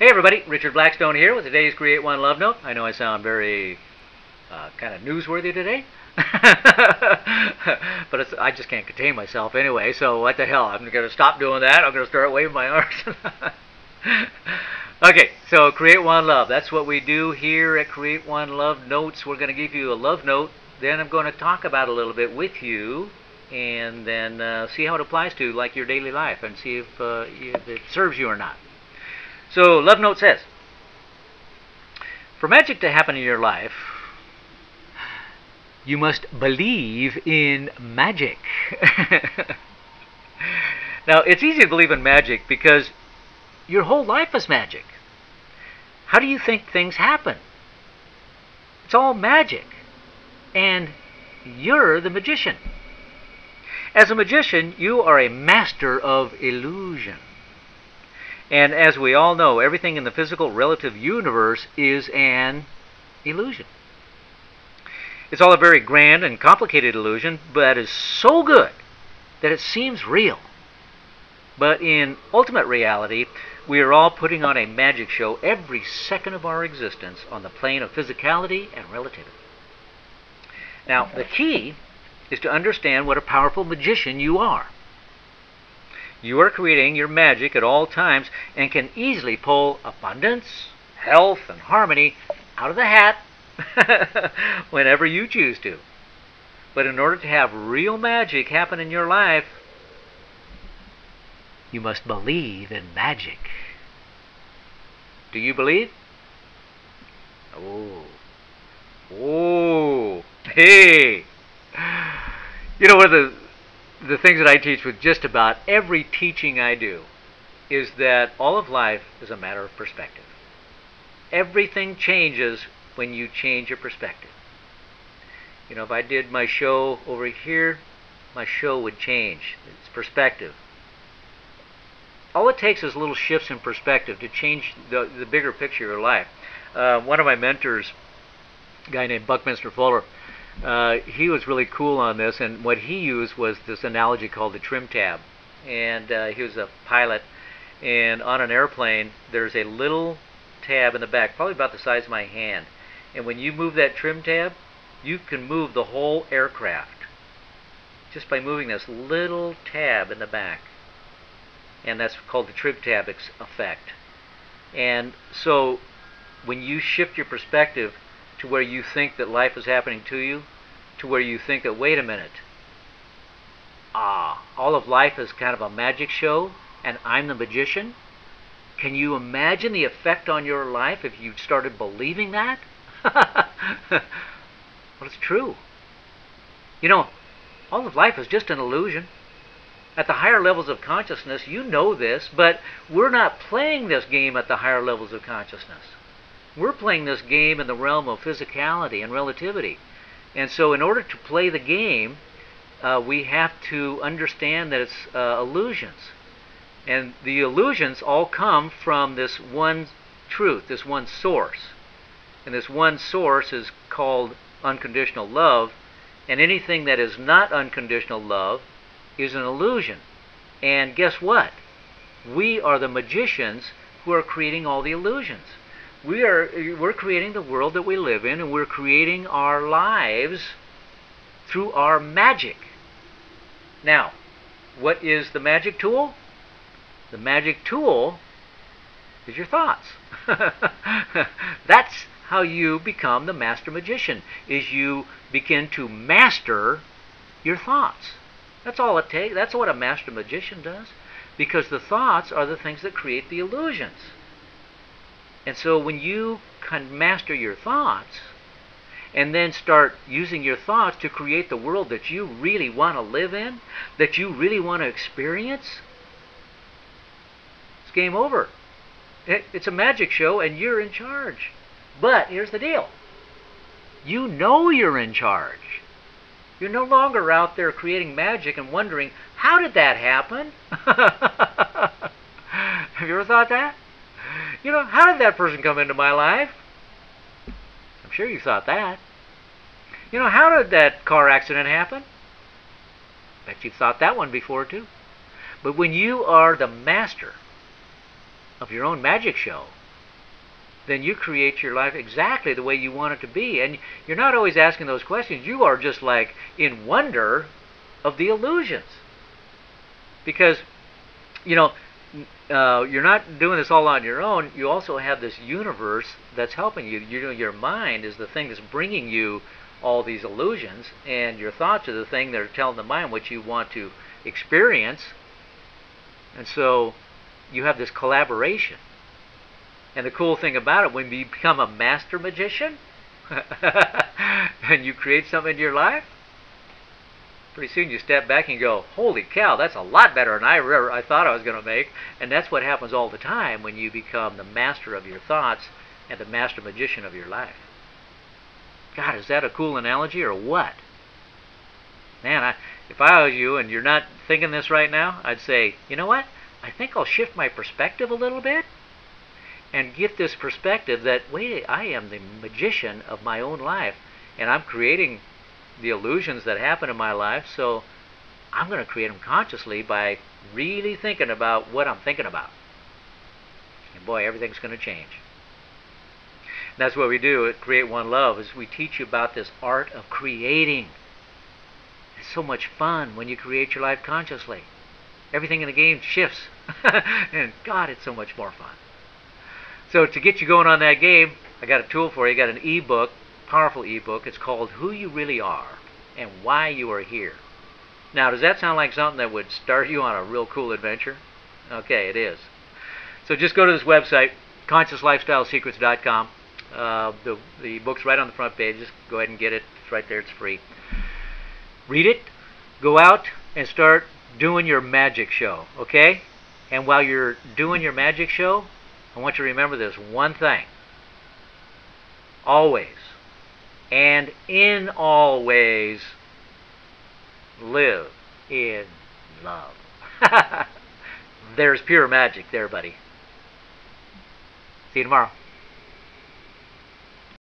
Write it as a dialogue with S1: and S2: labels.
S1: Hey everybody, Richard Blackstone here with today's Create One Love Note. I know I sound very kind of newsworthy today, but I just can't contain myself anyway, so what the hell, I'm going to stop doing that. I'm going to start waving my arms. Okay, so Create One Love. That's what we do here at Create One Love Notes. We're going to give you a love note, then I'm going to talk about it a little bit with you, and then see how it applies to like your daily life and see if it serves you or not. So, Love Note says, for magic to happen in your life, you must believe in magic. Now, it's easy to believe in magic because your whole life is magic. How do you think things happen? It's all magic. And you're the magician. As a magician, you are a master of illusion. And as we all know, everything in the physical relative universe is an illusion. It's all a very grand and complicated illusion, but is so good that it seems real. But in ultimate reality, we are all putting on a magic show every second of our existence on the plane of physicality and relativity. Now, the key is to understand what a powerful magician you are. You are creating your magic at all times and can easily pull abundance, health, and harmony out of the hat whenever you choose to. But in order to have real magic happen in your life, you must believe in magic. Do you believe? Oh, hey! You know, one of the things that I teach with just about every teaching I do is that all of life is a matter of perspective. Everything changes when you change your perspective. You know, if I did my show over here, my show would change. It's perspective. All it takes is little shifts in perspective to change the bigger picture of your life. One of my mentors, a guy named Buckminster Fuller, he was really cool on this, and what he used was this analogy called the trim tab. And he was a pilot, and on an airplane there's a little tab in the back, probably about the size of my hand, and when you move that trim tab, you can move the whole aircraft just by moving this little tab in the back, and that's called the trim tab effect. And so when you shift your perspective to where you think that life is happening to you, to where you think that, wait a minute, all of life is kind of a magic show, and I'm the magician. Can you imagine the effect on your life if you started believing that? Well, it's true. You know, all of life is just an illusion. At the higher levels of consciousness, you know this, but we're not playing this game at the higher levels of consciousness. We're playing this game in the realm of physicality and relativity. And so in order to play the game, we have to understand that it's illusions. And the illusions all come from this one truth, this one source. And this one source is called unconditional love. And anything that is not unconditional love is an illusion. And guess what? We are the magicians who are creating all the illusions. We're creating the world that we live in, and we're creating our lives through our magic. Now, what is the magic tool? The magic tool is your thoughts. That's how you become the master magician, is you begin to master your thoughts. That's all it takes. That's what a master magician does, because the thoughts are the things that create the illusions. And so when you can master your thoughts and then start using your thoughts to create the world that you really want to live in, that you really want to experience, it's game over. It's a magic show and you're in charge. But here's the deal. You know you're in charge. You're no longer out there creating magic and wondering, how did that happen? Have you ever thought that? You know, how did that person come into my life? I'm sure you thought that. You know, how did that car accident happen? Bet you've thought that one before too. But when you are the master of your own magic show, then you create your life exactly the way you want it to be. And you're not always asking those questions. You are just like in wonder of the illusions. Because, you know, you're not doing this all on your own. You also have this universe that's helping you. You know, your mind is the thing that's bringing you all these illusions, and your thoughts are the thing that are telling the mind what you want to experience. And so you have this collaboration. And the cool thing about it, when you become a master magician and you create something in your life, pretty soon you step back and go, holy cow, that's a lot better than I thought I was going to make. And that's what happens all the time when you become the master of your thoughts and the master magician of your life. God, is that a cool analogy or what? Man, if I was you and you're not thinking this right now, I'd say, you know what? I think I'll shift my perspective a little bit and get this perspective that, wait, I am the magician of my own life, and I'm creating the illusions that happen in my life, so I'm going to create them consciously by really thinking about what I'm thinking about. And boy, everything's going to change. And that's what we do at Create One Love, is we teach you about this art of creating. It's so much fun when you create your life consciously. Everything in the game shifts. And God, it's so much more fun. So to get you going on that game, I got a tool for you. I got an ebook, powerful ebook. It's called Who You Really Are and Why You Are Here. Now, does that sound like something that would start you on a real cool adventure? Okay, it is. So just go to this website, ConsciousLifestyleSecrets.com. The book's right on the front page. Just go ahead and get it. It's right there. It's free. Read it. Go out and start doing your magic show, okay? And while you're doing your magic show, I want you to remember this one thing. Always and in all ways, live in love. There's pure magic there, buddy. See you tomorrow.